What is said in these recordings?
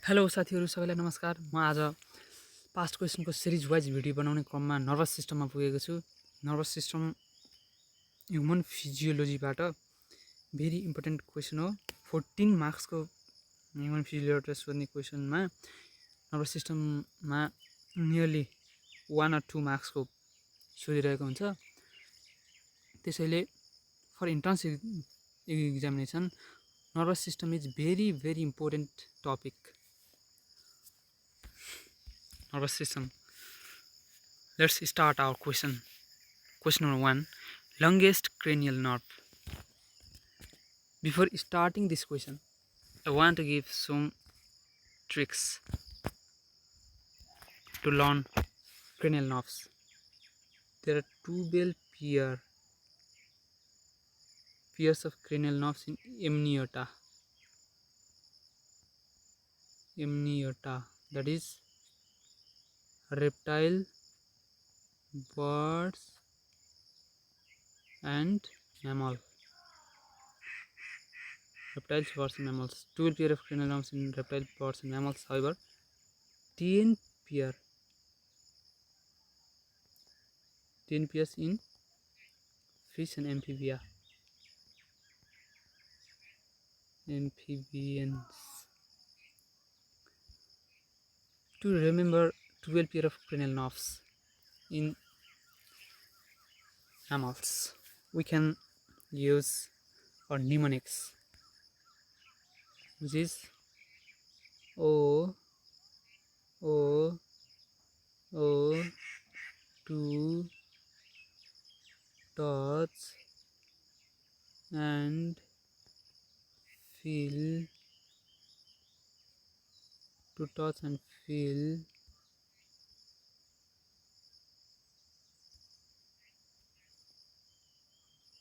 Hello साथीहरू सबैलाई नमस्कार। म आज पास्ट क्वेसनको सिरिज वाइज भिडियो बनाउने क्रममा नर्भस सिस्टममा पुगेको छु। नर्भस सिस्टम ह्युमन फिजियोलोजीबाट भेरी इम्पोर्टेन्ट क्वेसन हो। 14 मार्क्सको ह्युमन फिजियोलोजीबाट सोध्ने क्वेसनमा नर्भस सिस्टममा नियरली 1 or 2 मार्क्सको सोधिरहेको हुन्छ। त्यसैले for entrance examination nervous system is very important topic. Nervous system. Let's start our question. Question number 1. Longest cranial nerve. Before starting this question, I want to give some tricks to learn cranial nerves. There are 12 pairs of cranial nerves in amniota. That is reptile, birds and mammal. Reptiles, birds and mammals. 12 pairs of cranial nerves in reptiles, birds and mammals. However, 10 pairs in fish and amphibians. To remember 12 pairs of cranial nerves in mammals, we can use our mnemonics, which is O, 2, touch and feel, to touch and feel,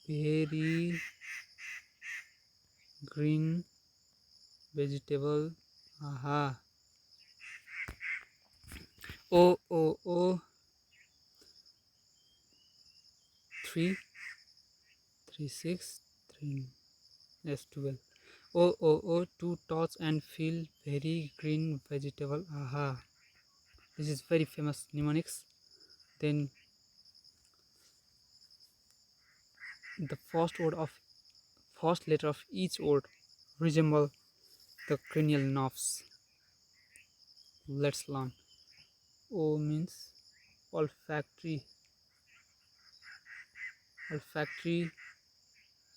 very green vegetable, aha. O 3 6 3 S12. O to touch and feel very green vegetable, aha. This is very famous mnemonics. Then the first letter of each word resemble the cranial nerves. Let's learn. O means olfactory,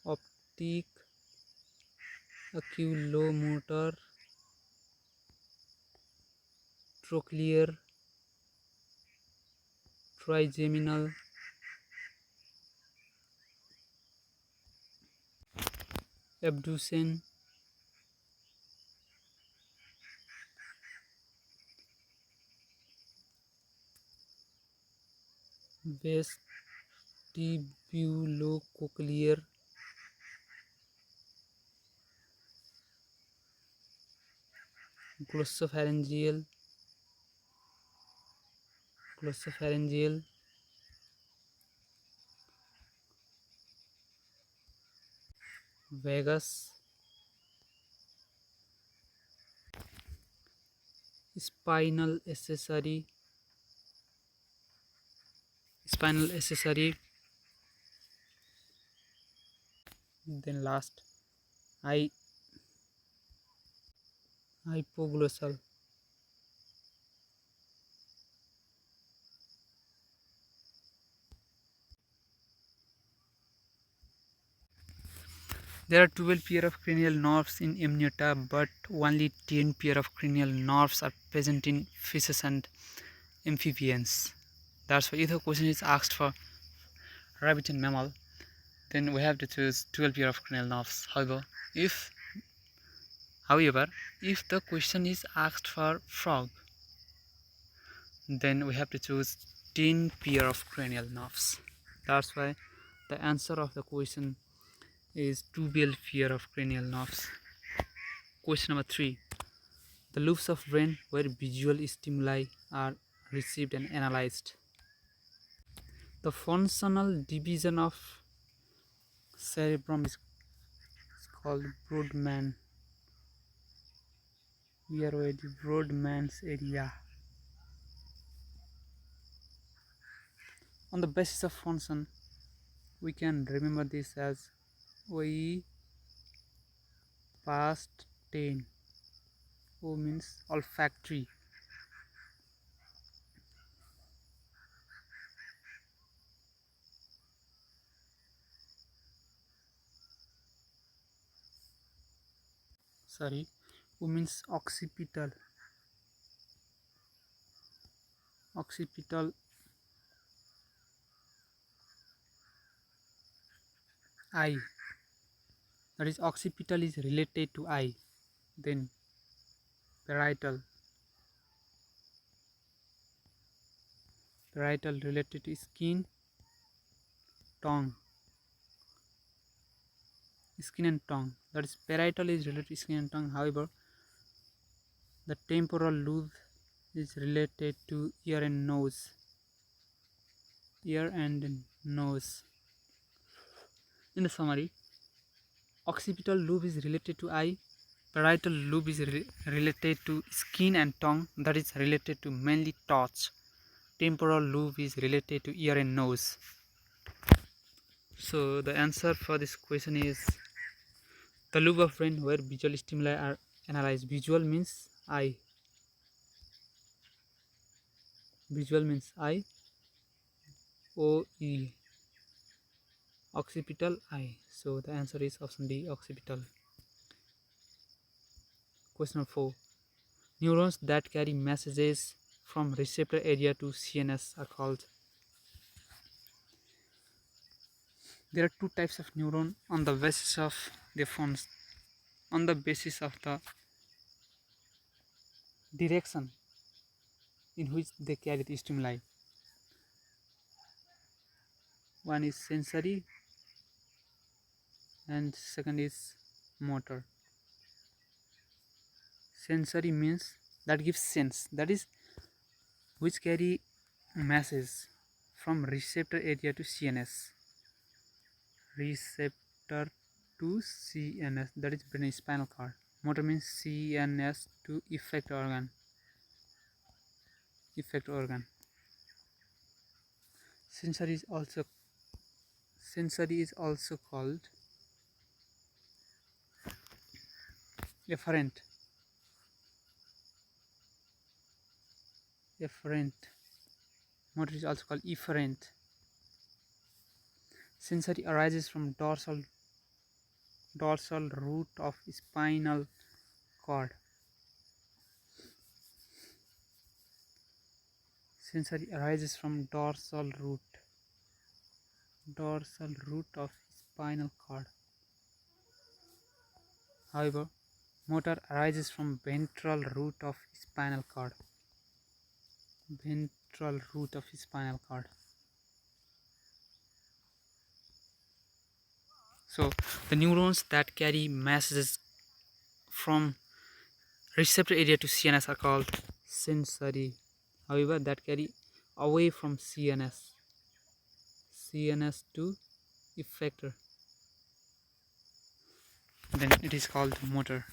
optic, oculomotor, trochlear, trigeminal, abducens, vestibulocochlear, glossopharyngeal, vagus, spinal accessory, then last hypoglossal. There are 12 pairs of cranial nerves in amniota, but only 10 pairs of cranial nerves are present in fishes and amphibians. That's why if the question is asked for rabbit and mammal, then we have to choose 12 pairs of cranial nerves. However, if the question is asked for frog, then we have to choose 10 pairs of cranial nerves. That's why the answer of the question is 12 pairs of cranial nerves. Question number 3. The lobes of brain where visual stimuli are received and analyzed. The functional division of cerebrum is called Brodmann BROAD, Broadman's area. On the basis of function, we can remember this as OE past 10. O means olfactory. Sorry, O means occipital. Occipital eye. That is, occipital is related to eye. Then parietal. Parietal related to skin, tongue. Skin and tongue. That is, parietal is related to skin and tongue. However, the temporal lobe is related to ear and nose. Ear and nose. In the summary, occipital lobe is related to eye. Parietal lobe is related to skin and tongue. That is related to mainly touch. Temporal lobe is related to ear and nose. So the answer for this question is the lobe of brain where visual stimuli are analyzed. Visual means eye. Visual means eye. OE. Occipital eye. So the answer is option D, occipital. Question number 4. Neurons that carry messages from receptor area to CNS are called. There are two types of neuron on the basis of their forms, on the basis of the direction in which they carry the stimuli. One is sensory and second is motor. Sensory means that gives sense, that is, which carry message from receptor area to CNS. Receptor to CNS, that is brain spinal cord. Motor means CNS to effect organ. Effect organ. Sensory is also called efferent. Motor is also called efferent. Sensory arises from dorsal root of spinal cord. Sensory arises from dorsal root of spinal cord. However, motor arises from ventral root of spinal cord. Ventral root of spinal cord. So the neurons that carry messages from receptor area to CNS are called sensory. However, that carry away from CNS to effector, then it is called motor.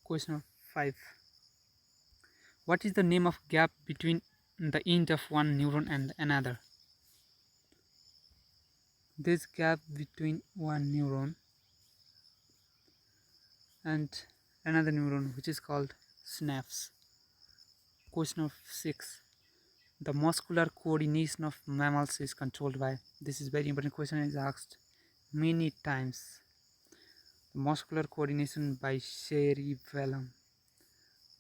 Question 5. What is the name of gap between the end of one neuron and another? This gap between one neuron and another neuron, which is called synapse. Question 6. The muscular coordination of mammals is controlled by. This is very important question, is asked many times. The muscular coordination by cerebellum.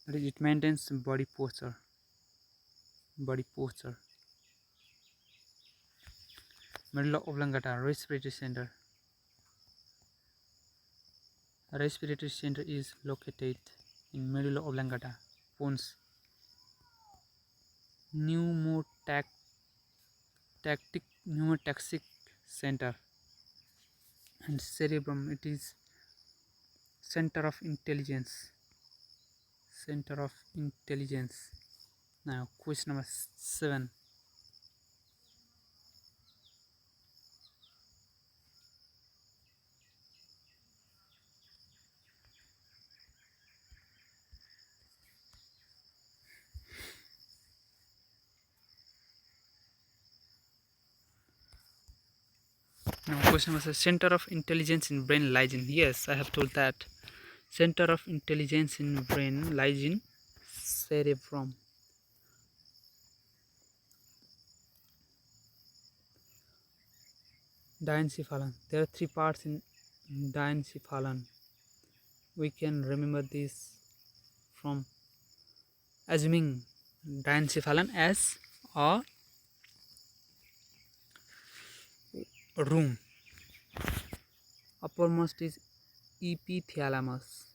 That is, it maintains body posture. Medulla oblongata, respiratory center. Respiratory center is located in medulla oblongata, pons. Pneumotaxic center and cerebrum, it is center of intelligence. Now question number 7. question was center of intelligence in brain lies in. Yes, I have told that. Center of intelligence in brain lies in cerebrum. Diencephalon. There are three parts in diencephalon. We can remember this from assuming diencephalon as a room. Uppermost is epithalamus.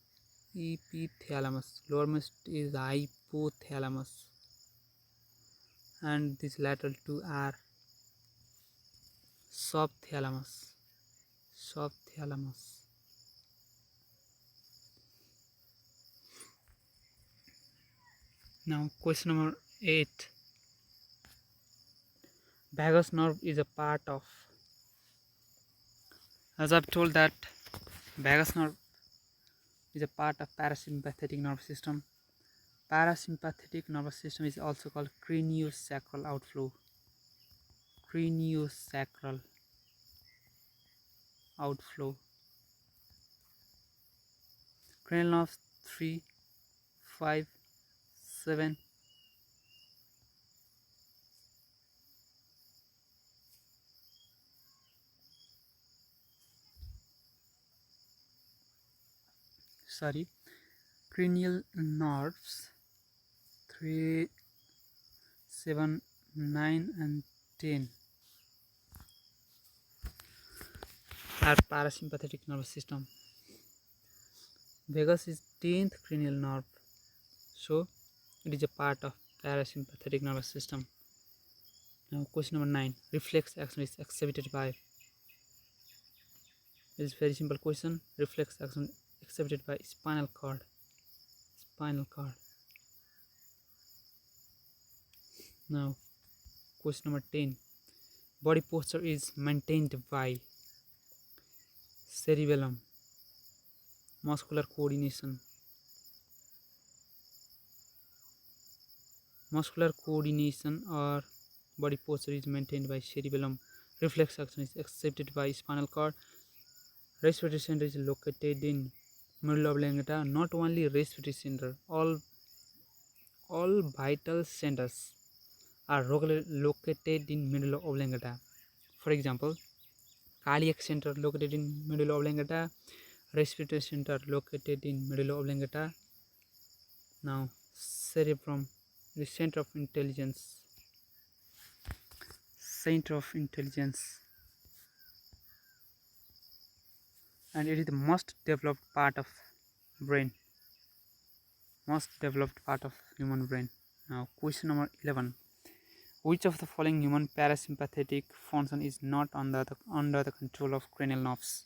Lowermost is hypothalamus. And these lateral two are subthalamus. Now question number 8. Vagus nerve is a part of. As I've told that vagus nerve is a part of parasympathetic nervous system. Parasympathetic nervous system is also called craniosacral outflow. Cranial nerves 3, 5, 7. Cranial nerves 3, 7, 9 and 10 are parasympathetic nervous system. Vagus is 10th cranial nerve, so it is a part of parasympathetic nervous system. Now question number 9. Reflex action is exhibited by. It is very simple question. Reflex action exhibited by spinal cord. Now question number 10. Body posture is maintained by cerebellum. Muscular coordination or body posture is maintained by cerebellum. Reflex action is exhibited by spinal cord. Respiratory center is located in middle oblongata. Not only respiratory center, all vital centers are located in middle oblongata. For example, cardiac center located in middle oblongata, respiratory center located in middle oblongata. Now cerebrum, the center of intelligence, and it is the most developed part of human brain. Now question number 11. Which of the following human parasympathetic function is not under the control of cranial nerves?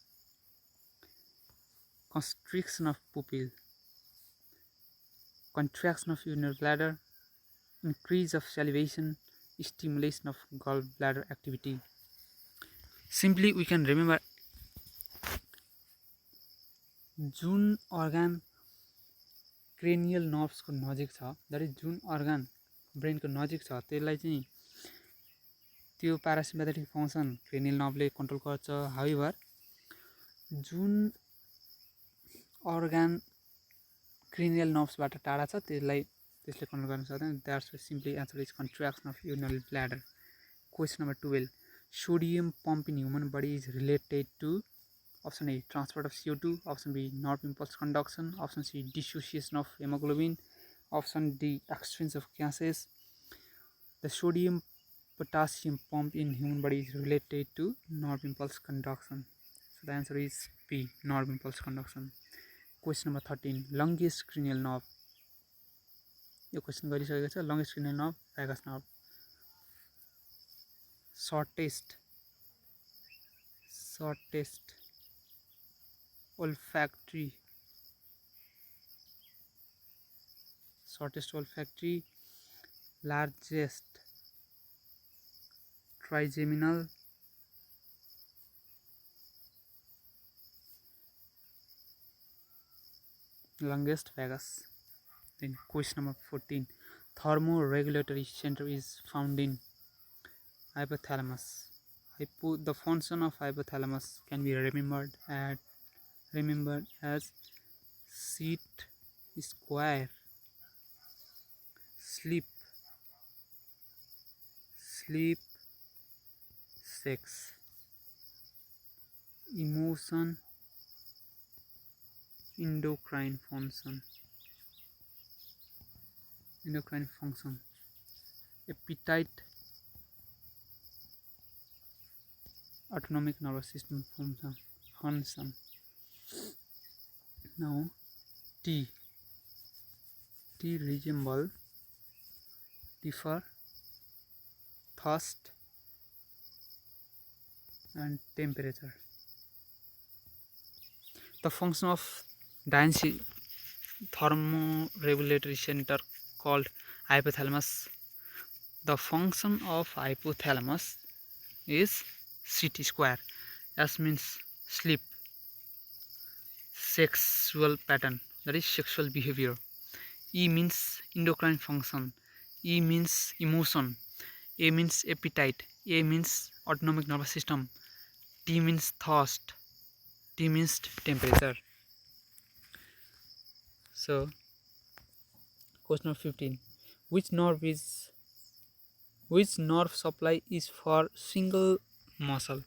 Constriction of pupil, contraction of urinary bladder, increase of salivation, stimulation of gallbladder activity. Simply we can remember Jun organ cranial nerves को नजिक छ, that is Jun organ brain को नजिक छ त्यसलाई चाहिँ त्यो parasympathetic function cranial nerve ले control गर्छ. However, जुन organ cranial nerves बाट टाढा छ त्यसले control गर्न सक्दैन. That's why simply answer is contraction of urinary bladder. Question number 12. Sodium pump in human body is related to option A, transport of CO2, option B, nerve impulse conduction, option C, dissociation of hemoglobin, option D, exchange of gases. The sodium potassium pump in human body is related to nerve impulse conduction. So the answer is B, nerve impulse conduction. Question number 13. Longest cranial nerve. Yo question गरिसकेको छ. Longest cranial nerve, vagus nerve. Shortest olfactory, largest trigeminal, longest vagus. Then question number 14. Thermoregulatory center is found in hypothalamus. The function of hypothalamus can be remembered as sit, square, sleep, sex, emotion, endocrine function, appetite, autonomic nervous system function. Now T resemble differ, thirst, and temperature. The function of density thermoregulatory center called hypothalamus. The function of hypothalamus is sit square. S means sleep, sexual pattern, that is sexual behavior. E means endocrine function. E means emotion. A means appetite. A means autonomic nervous system. T means thirst. T means temperature. So, question number 15. Which nerve supply is for single muscle?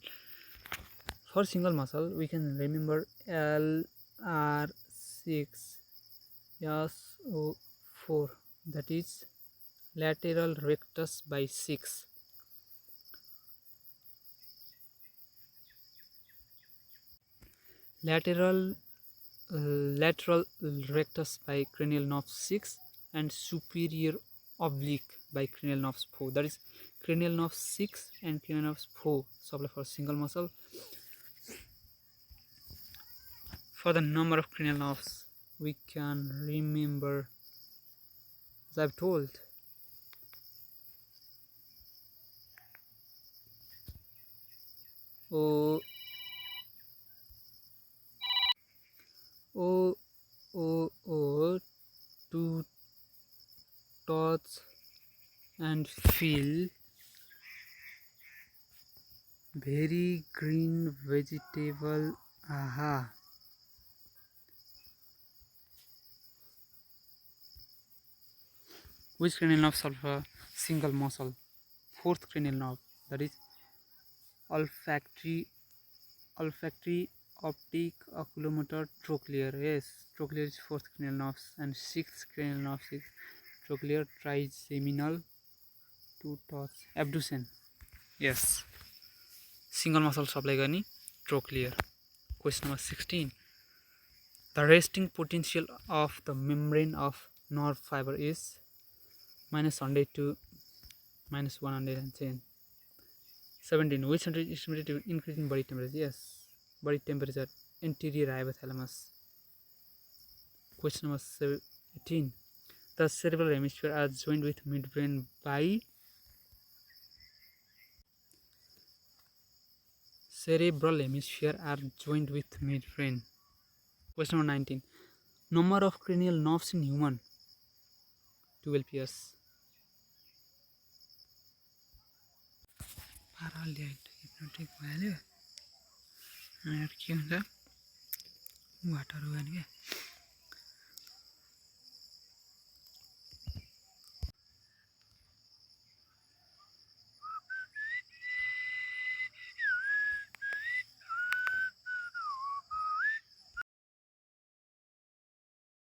For single muscle, we can remember LR6 SO4, that is lateral rectus by 6. Lateral rectus by cranial nerve 6 and superior oblique by cranial nerve 4. That is cranial nerve 6 and cranial nerve 4 supply for single muscle. For the number of cranial nerves, we can remember, as I've told, O to touch and feel very green vegetable. Aha. Which cranial nerve serves a single muscle? Fourth cranial nerve, that is olfactory, optic, oculomotor, trochlear. Yes, trochlear is fourth cranial nerve, and sixth cranial nerve is trochlear, trigeminal, to touch, abduction. Yes, single muscle supply गर्ने trochlear. Question number 16. The resting potential of the membrane of nerve fiber is -100 to -110. 17. Which center is estimated to increase in body temperature? Yes, body temperature, anterior hypothalamus. Question number 18. The cerebral hemisphere are joined with midbrain by midbrain. Question number 19. Number of cranial nerves in human? 12 pairs. Hypnotic value. के हुन्छ वाटहरू गर्ने क्या